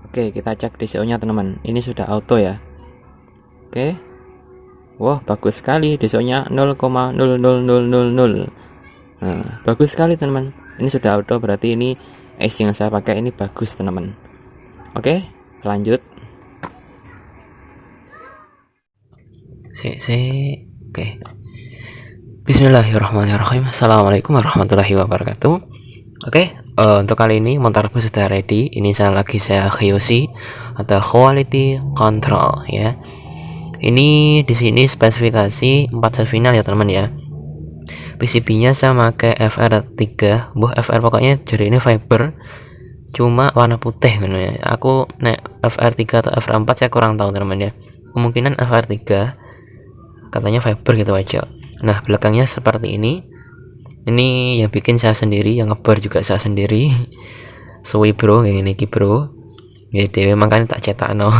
Oke, kita cek DCO nya teman-teman. Ini sudah auto ya. Oke. Wah, bagus sekali DCO nya 0,00000. Nah, bagus sekali teman-teman. Ini sudah auto, berarti ini IC yang saya pakai ini bagus teman-teman. Oke, lanjut. Oke. Bismillahirrahmanirrahim. Assalamualaikum warahmatullahi wabarakatuh. Oke, untuk kali ini montarku sudah ready. Ini saya QC atau quality control ya. Ini di sini spesifikasi 4 set final ya teman-teman ya. PCB-nya saya pakai FR3, FR pokoknya jadi ini fiber. Cuma warna putih kan ya. Aku FR3 atau FR4 saya kurang tahu teman-teman ya. Kemungkinan FR3 katanya fiber gitu aja. Nah, belakangnya seperti ini. Ini yang bikin saya sendiri, yang ngebar juga saya sendiri. Suwi bro, yang ini bro. Ya dewe makanya tak cetak no.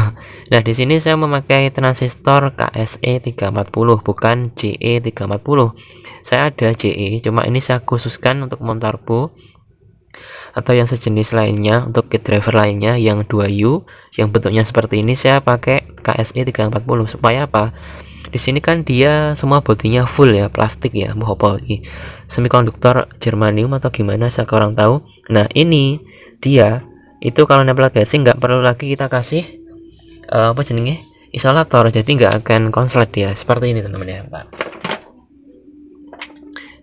Nah, di sini saya memakai transistor KSE 340 bukan JE 340. Saya ada JE, cuma ini saya khususkan untuk montarbo atau yang sejenis lainnya, untuk kit driver lainnya yang 2U yang bentuknya seperti ini saya pakai KSE 340 supaya apa? Di sini kan dia semua bodinya full ya, plastik ya, mau apa lagi, semikonduktor germanium atau gimana saya kurang tahu. Nah, ini dia itu kalau nempel gasing nggak perlu lagi kita kasih apa jenenge isolator, jadi nggak akan konslet ya, seperti ini teman-teman ya Pak.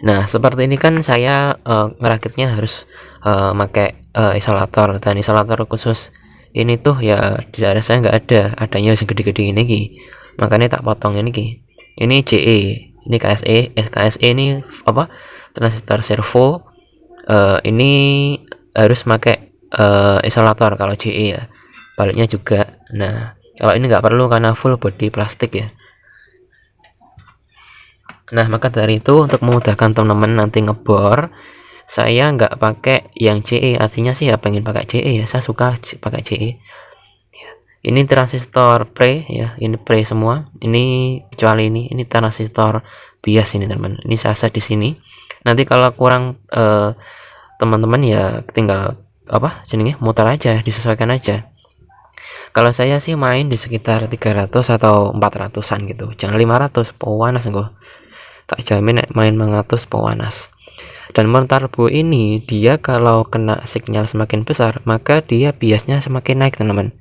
Nah, seperti ini kan saya ngerakitnya harus pakai isolator, dan isolator khusus ini tuh ya di daerah saya nggak ada, adanya yang gede-gede ini ki, makanya tak potong ini ki. Ini JE, ini KSE ini apa, transistor servo. Ini harus pakai isolator kalau JE ya, baliknya juga. Nah, kalau ini nggak perlu karena full body plastik ya. Nah, maka dari itu untuk memudahkan teman-teman nanti ngebor, saya nggak pakai yang JE. Artinya sih ya pengen pakai JE ya, saya suka pakai JE. Ini transistor pre ya, ini pre semua. Ini kecuali ini transistor bias ini teman-teman. Ini saya set di sini. Nanti kalau kurang teman-teman ya tinggal apa jenenge muter aja, disesuaikan aja. Kalau saya sih main di sekitar 300 atau 400-an gitu. Jangan 500, panas enggak. Tak jamin main 500 panas. Dan montarbo ini dia kalau kena sinyal semakin besar, maka dia biasnya semakin naik teman-teman.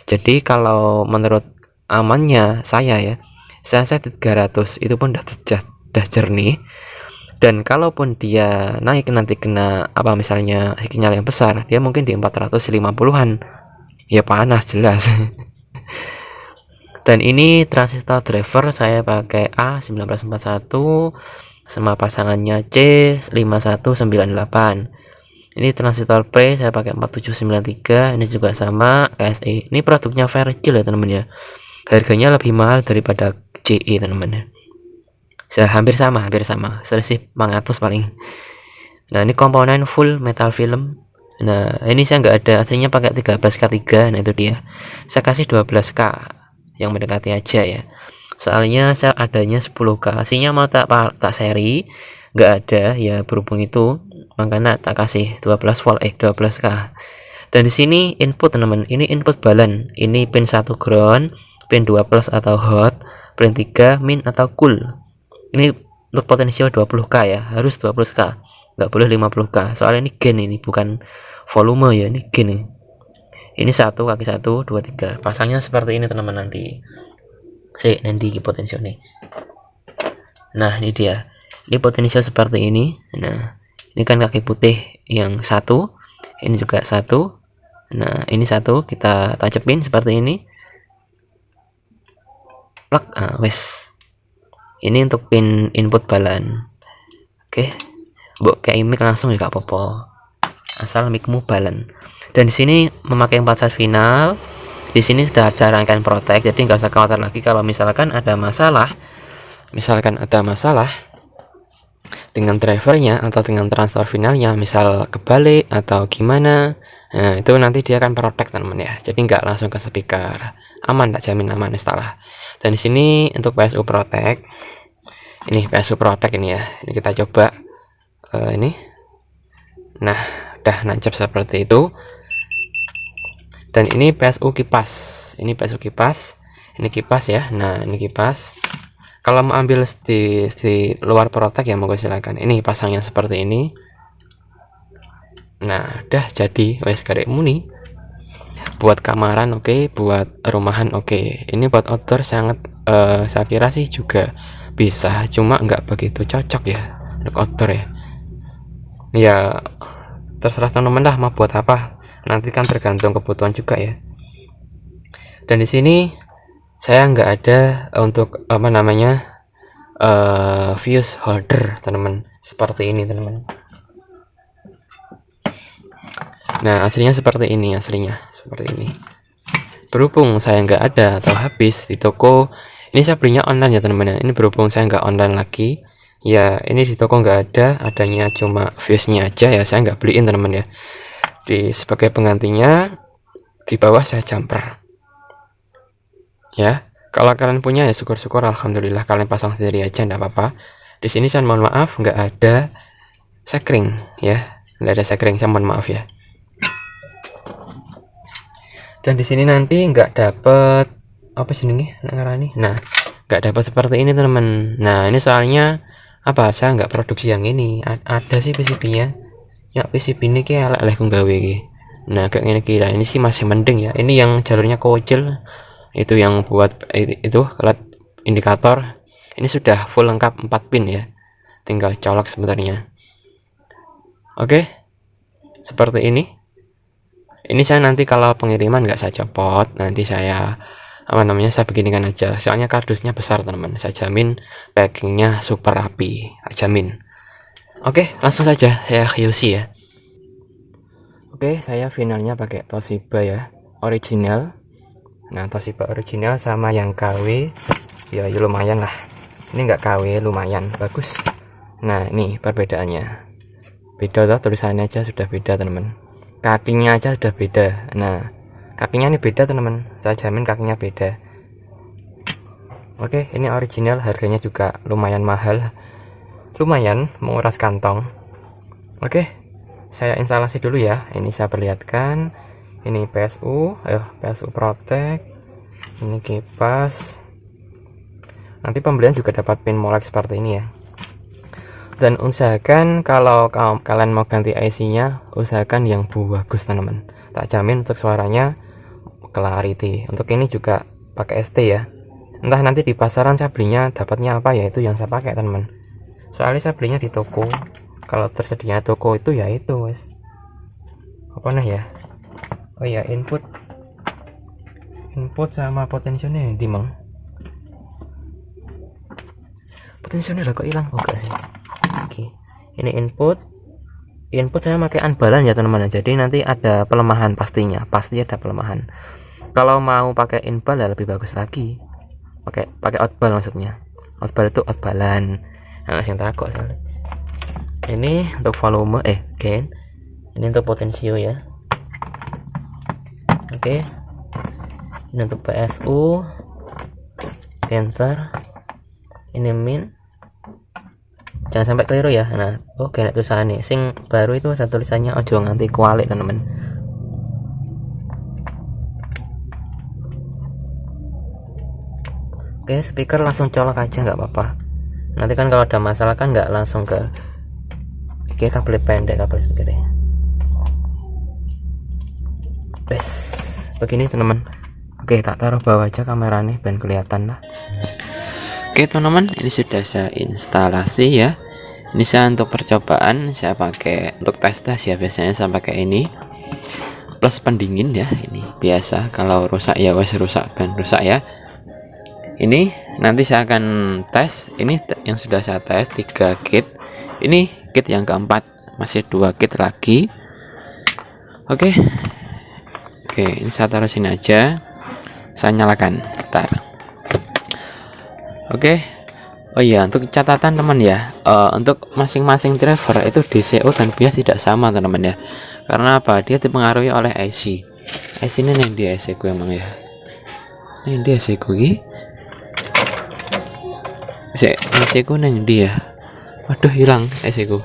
Jadi kalau menurut amannya saya ya, saya set 300 itu pun udah jernih. Dan kalaupun dia naik nanti kena apa misalnya sinyal yang besar, dia mungkin di 450-an. Ya panas jelas. Dan ini transistor driver saya pakai A1941 sama pasangannya C5198. Ini transistor P saya pakai 4793. Ini juga sama KSE. Ini produknya Vergil ya teman-teman ya. Harganya lebih mahal daripada JE teman-teman ya. Saya hampir sama. Selisih 400 paling. Nah, ini komponen full metal film. Nah, ini saya nggak ada, aslinya pakai 13K3. Nah, itu dia. Saya kasih 12K yang mendekati aja ya. Soalnya saya adanya 10K. Aslinya mau tak seri, nggak ada ya, berhubung itu makanya tak kasih 12 volt 12K. Dan di sini input teman-teman, ini input balan. Ini pin 1 ground, pin 2 plus atau hot, pin 3 min atau cool. Ini untuk potensial 20K ya, harus 20K. Nggak boleh 50K. Soalnya ini gain, ini bukan volume ya, ini gain nih. Ini 1 kaki 1 2 3. Pasangnya seperti ini teman-teman nanti. Nanti potensial nih. Nah, ini dia. Ini potensial seperti ini. Nah, ini kan kaki putih yang 1, ini juga 1. Nah, ini 1 kita tancapin seperti ini. Plug, wes. Ini untuk pin input balan. Oke. Mbok kayak mic langsung ya gak apa-apa. Asal micmu balan. Dan di sini memakai 4 set final. Di sini sudah ada rangkaian protek, jadi nggak usah khawatir lagi kalau misalkan ada masalah. Dengan drivernya atau dengan transfer finalnya, misal kebalik atau gimana, nah itu nanti dia akan protek teman-teman ya, jadi nggak langsung ke speaker, aman, tak jamin aman instalah. Dan di sini untuk PSU Protect, ini PSU Protect ini ya, ini kita coba ini. Nah, udah nancap seperti itu. Dan ini PSU kipas, ini PSU kipas, ini kipas ya. Nah ini kipas. Kalau mau ambil di luar protek ya monggo silakan. Ini pasangnya seperti ini. Nah udah jadi wes karek muni. Buat kamaran oke, buat rumahan oke. Ini buat outdoor sangat saya kira sih juga bisa, cuma nggak begitu cocok ya untuk outdoor ya. Ya terserah teman-teman dah mau buat apa. Nanti kan tergantung kebutuhan juga ya. Dan di sini saya nggak ada untuk apa namanya fuse holder teman-teman, seperti ini teman-teman. Nah aslinya seperti ini, aslinya seperti ini. Berhubung saya nggak ada atau habis di toko, ini saya belinya online ya teman-teman. Ini berhubung saya nggak online lagi, ya ini di toko nggak ada, adanya cuma fuse-nya aja ya, saya nggak beliin teman-teman ya. Sebagai penggantinya di bawah saya jumper ya. Kalau kalian punya ya syukur-syukur, alhamdulillah kalian pasang sendiri aja enggak apa-apa. Di sini saya mohon maaf nggak ada sekring ya, nggak ada sekring, saya mohon maaf ya. Dan di sini nanti nggak dapet apa sih nih ngarani. Nah nggak dapat seperti ini teman-teman. Nah ini soalnya apa, saya nggak produksi yang ini. Ada sih PCB-nya ya, PCB ini kayak elek gawe iki. Nah kayak gini kira ini sih masih mending ya. Ini yang jalurnya kecil, itu yang buat itu alat indikator. Ini sudah full lengkap 4 pin ya, tinggal colok sebenarnya. Oke seperti ini. Ini saya nanti kalau pengiriman nggak saya copot, nanti saya apa namanya, saya beginikan aja, soalnya kardusnya besar teman-teman. Saya jamin packingnya super rapi, saya jamin. Oke langsung saja saya QC ya. Oke saya finalnya pakai Toshiba ya, original. Nah Toshiba original sama yang KW ya, lumayan lah. Ini nggak KW, lumayan bagus. Nah ini perbedaannya, beda loh, tulisannya aja sudah beda teman-teman, kakinya aja sudah beda. Nah kakinya ini beda teman-teman, saya jamin kakinya beda. Oke ini original, harganya juga lumayan mahal, lumayan menguras kantong. Oke saya instalasi dulu ya. Ini saya perlihatkan, ini PSU PSU Protect, ini kipas. Nanti pembelian juga dapat pin molek seperti ini ya. Dan usahakan kalau kalian mau ganti IC nya, usahakan yang bagus teman-teman, tak jamin untuk suaranya clarity. Untuk ini juga pakai ST ya. Entah nanti di pasaran saya belinya dapatnya apa ya, itu yang saya pakai teman-teman. Soalnya saya belinya di toko, kalau tersedia toko itu ya itu wes apa nah ya. Oh ya input sama potensinya yang dimang, potensinya lah kok hilang. Oh enggak sih. Oke ini input saya pakai anbalan ya teman-teman, jadi nanti ada pelemahan, pasti ada pelemahan. Kalau mau pakai inbal ya lebih bagus lagi, pakai outbal, maksudnya outbal itu outbalan. Nah yang takut soalnya. Ini untuk volume gain, ini untuk potensio ya. Oke ini untuk PSU enter, ini min, jangan sampai keliru ya. Nah oke nek tulisannya sing baru itu ada tulisannya ojo nganti kualik teman-teman. Oke speaker langsung colok aja nggak apa-apa, nanti kan kalau ada masalah kan nggak langsung ke kabel pendek, kabel speakernya. Wes begini teman-teman. Oke tak taruh bawah aja kameranya biar kelihatan lah. Oke teman-teman, ini sudah saya instalasi ya. Ini saya untuk percobaan, saya pakai untuk tes ya, biasanya saya pakai ini plus pendingin ya. Ini biasa, kalau rusak ya wes rusak, ban rusak ya. Ini nanti saya akan tes, ini yang sudah saya tes 3 kit, ini kit yang keempat, masih 2 kit lagi. Oke ini saya taruh sini aja, saya nyalakan bentar. Oke oh iya untuk catatan teman ya, untuk masing-masing driver itu DCO dan bias tidak sama teman-teman ya. Karena apa, dia dipengaruhi oleh IC ini nih, di IC ku emang ya, ini di IC ku IC ku neng dia. Waduh hilang IC ku,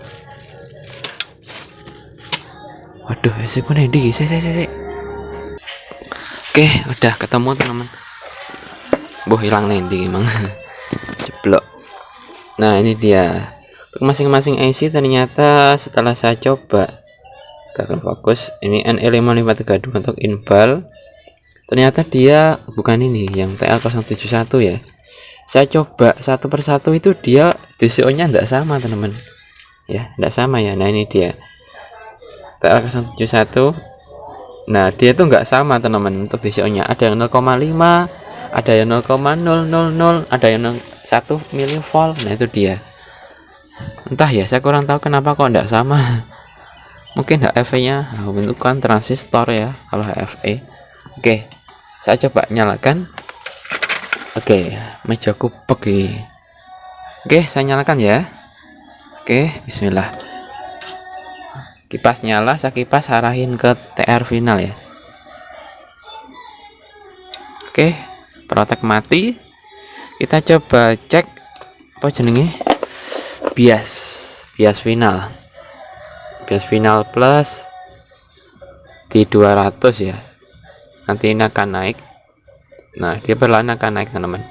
waduh IC ku neng di. Oke, udah ketemu teman-teman. Boh, hilang nanti emang. Jeblok. Nah, ini dia. Untuk masing-masing IC ternyata setelah saya coba, gak akan fokus. Ini NE5532 untuk inval. Ternyata dia bukan ini yang TL071 ya. Saya coba satu persatu itu dia DCO-nya tidak sama teman-teman. Ya, tidak sama ya. Nah, ini dia TL071. Nah, dia itu nggak sama teman-teman untuk DCO-nya. Ada yang 0,5, ada yang 0,000, ada yang 1 mV. Nah, itu dia. Entah ya, saya kurang tahu kenapa kok nggak sama. Mungkin HFE-nya bentukan transistor ya, kalau HFE. Oke, saya coba nyalakan. Oke, mejaku pergi. Oke, saya nyalakan ya. Oke, bismillah. Kipas nyala, saya kipas arahin ke TR final ya. Oke, protek mati. Kita coba cek apa jenenge? bias final. Bias final plus di 200 ya. Nanti ini akan naik. Nah, dia perlahan akan naik teman-teman.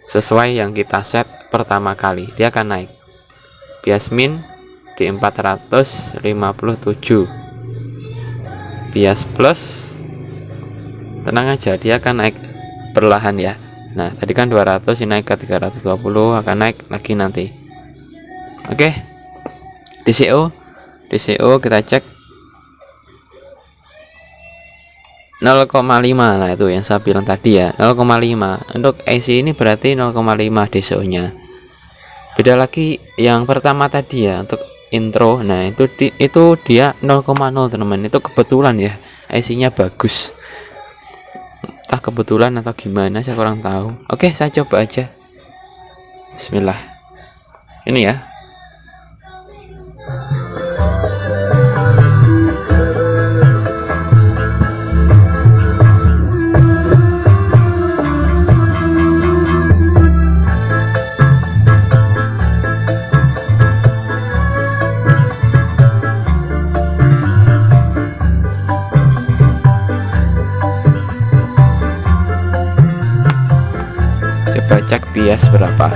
Sesuai yang kita set pertama kali, dia akan naik. Bias min di 457. Bias plus tenang aja, dia akan naik perlahan ya. Nah, tadi kan 200, ini naik ke 320, akan naik lagi nanti. Oke. DCO kita cek 0,5. Nah, itu yang saya bilang tadi ya, 0,5. Untuk IC ini berarti 0,5 DCO-nya. Beda lagi yang pertama tadi ya, untuk intro. Nah, itu dia 0,0 teman-teman. Itu kebetulan ya, IC-nya bagus. Entah kebetulan atau gimana, saya kurang tahu. Oke, saya coba aja. Bismillah. Ini ya. Coba cek bias berapa.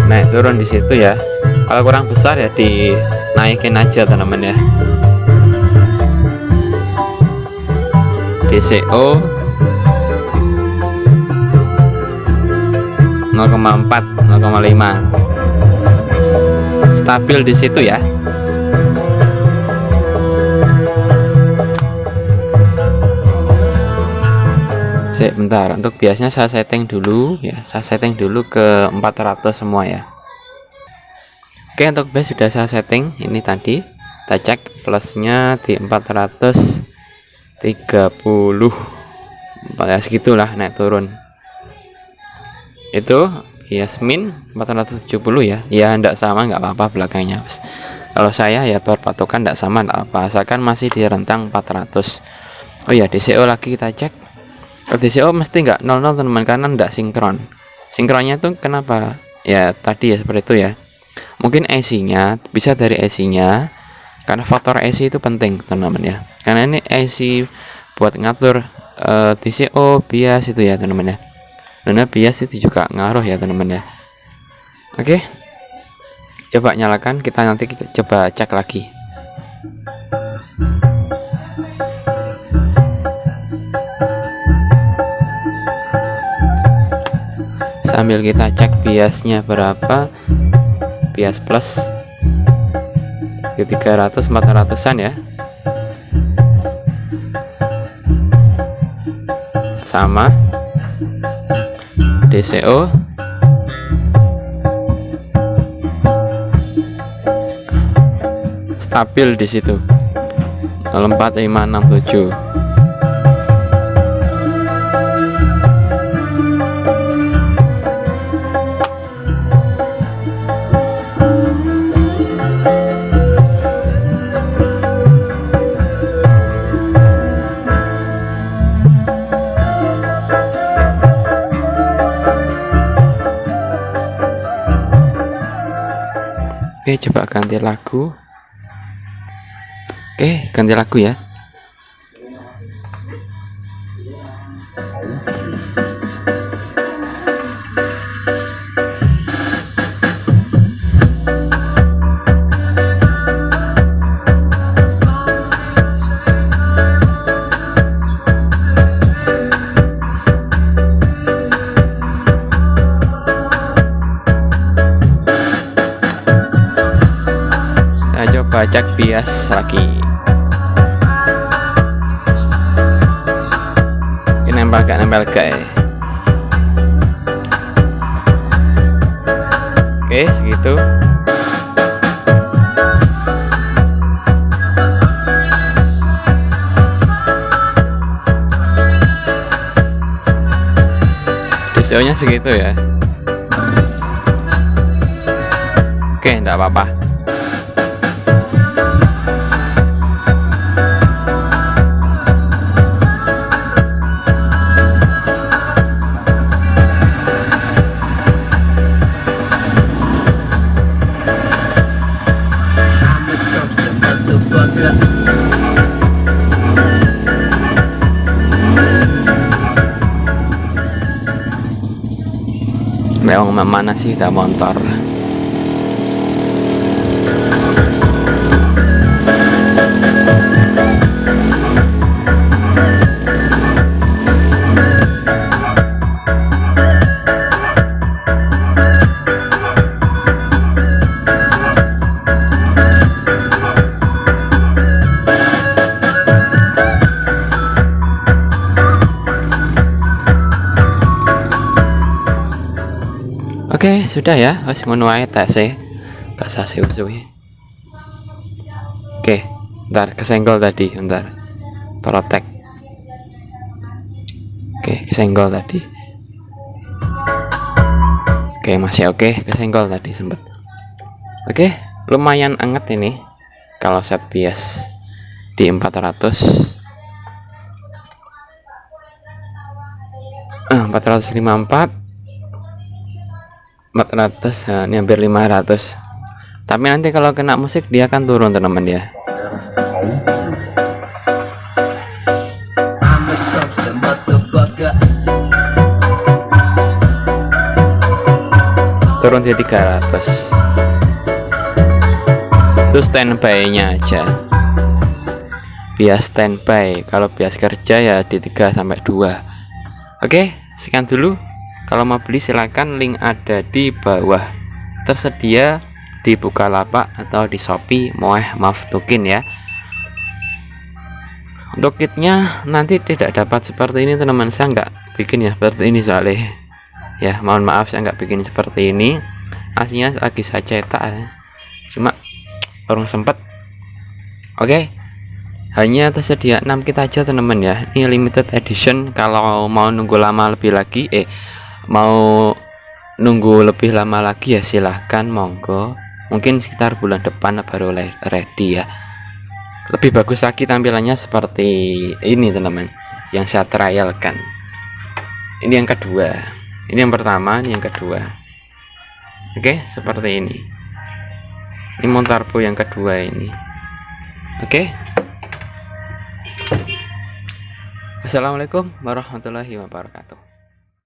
Nah, turun di situ ya. Kalau kurang besar ya dinaikin aja teman-teman ya. DCO 0,4, 0,5. Stabil di situ ya. Bentar, untuk biasanya saya setting dulu ya. Saya setting dulu ke 400 semua ya. Oke, untuk base sudah saya setting. Ini tadi kita cek plusnya di 430 ya, segitulah naik turun. Itu bias min 470 ya. Ya enggak sama, enggak apa-apa belakangnya. Kalau saya ya berpatokan enggak sama, enggak apa, asalkan masih di rentang 400. Oh ya, DCO lagi kita cek. DCO mesti enggak 00 teman-teman, karena enggak sinkron. Sinkronnya tuh kenapa? Ya tadi ya seperti itu ya. Mungkin IC-nya bisa dari IC-nya, karena faktor IC itu penting teman-teman ya. Karena ini IC buat ngatur DCO bias itu ya teman-teman ya. Karena bias itu juga ngaruh ya teman-teman ya. Oke, coba nyalakan, kita coba cek lagi. Sambil kita cek biasnya berapa. Bias plus di 300 400-an ya. Sama. DCO stabil di situ 04567. Oke, coba ganti lagu. Oke, ganti lagu ya. Saya coba cek bias lagi. Ini nempel gak ya? Oke, segitu. DCO-nya segitu ya. Oke, enggak apa-apa. Memang mana sih tak motor. Oke, sudah ya. Wis ngono ae tese. Kasah suwi. Oke, ntar kesenggol tadi, ntar. Protek. Oke, kesenggol tadi. Oke, masih oke, kesenggol tadi sempet. Oke, lumayan anget ini kalau set bias di 400. 454 400, ini hampir 500. Tapi nanti kalau kena musik dia akan turun teman-teman ya. Turun jadi 300. Itu standby nya aja. Bias standby. Kalau bias kerja ya di 3 sampai 2. Oke, sekian dulu. Kalau mau beli silakan, link ada di bawah. Tersedia di Bukalapak atau di Shopee Moeh Maftukin ya. Untuk kitnya nanti tidak dapat seperti ini teman-teman, saya nggak bikin ya seperti ini soalnya. Ya mohon maaf saya nggak bikin seperti ini. Aslinya lagi saya cetak ya. Cuma orang sempet. Oke. Hanya tersedia 6 kit aja teman-teman ya. Ini limited edition. Kalau mau nunggu lama lebih lagi mau nunggu lebih lama lagi ya silahkan, monggo. Mungkin sekitar bulan depan baru ready ya. Lebih bagus lagi tampilannya seperti ini teman-teman, yang saya trialkan. Ini yang kedua, ini yang pertama, ini yang kedua. Oke, seperti ini. Ini Montarbo yang kedua ini. Oke. Assalamualaikum warahmatullahi wabarakatuh.